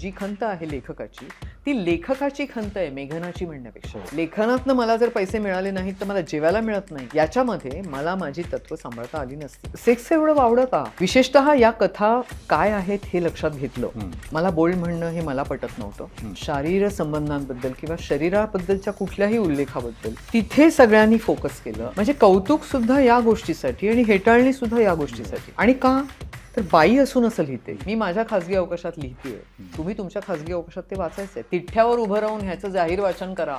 जी खंत आहे लेखकाची ती लेखकाची खंत आहे, मेघनाची म्हणण्यापेक्षा. लेखनातनं मला जर पैसे मिळाले नाहीत तर मला जेवायला मिळत नाही, याच्यामध्ये मला माझी तत्व सांभाळता आली नसती. सेक्स एवढं वावडं का? विशेषतः या कथा काय आहेत हे लक्षात घेतलं. मला बोल्ड म्हणणं हे मला पटत नव्हतं. शारीर संबंधांबद्दल किंवा शरीराबद्दलच्या कुठल्याही उल्लेखाबद्दल तिथे सगळ्यांनी फोकस केलं. म्हणजे कौतुक सुद्धा या गोष्टीसाठी आणि हेटाळणी सुद्धा या गोष्टीसाठी. आणि का तर बाई असून असं लिहिते. मी माझ्या खाजगी अवकाशात लिहितेय, तुम्ही तुमच्या खाजगी अवकाशात ते वाचायचंय. तिठ्यावर उभं राहून ह्याचं जाहीर वाचन करा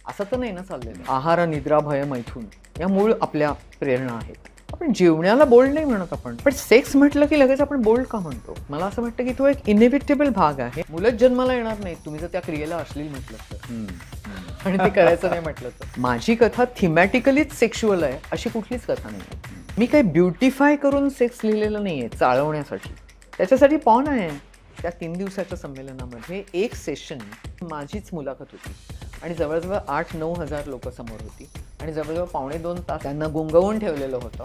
असं तर नाही ना चाललेलं. आहार, निद्रा, भय, मैथून या मूळ आपल्या प्रेरणा आहेत. आपण जेवण्याला बोल्ड नाही म्हणत आपण, पण सेक्स म्हटलं की लगेच आपण बोल्ड का म्हणतो? मला असं वाटतं की तो एक इनएव्हिटेबल भाग आहे. मुलंच जन्माला येणार नाहीत तुम्ही जर त्या क्रियेला अश्लील म्हटलं तर, आणि ते करायचं नाही म्हटलं तर. माझी कथा थिमॅटिकलीच सेक्शुअल आहे अशी कुठलीच कथा नाही. मी काही ब्युटिफाय करून सेक्स लिहिलेलं नाहीये चाळवण्यासाठी. त्याच्यासाठी पॉन आहे. त्या 3 दिवसाच्या संमेलनामध्ये एक सेशन माझीच मुलाखत होती आणि जवळजवळ 8-9 हजार लोक समोर होती आणि जवळजवळ 2.25 तास त्यांना गुंगवून ठेवलेलं होतं.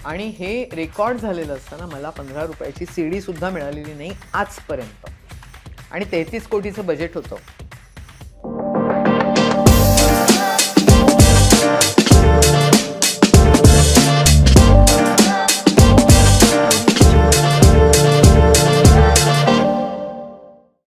आणि हे रेकॉर्ड झालेलं असताना मला 15 रुपयाची CD सुद्धा मिळालेली नाही आजपर्यंत. आणि 33 कोटीचं बजेट होतं.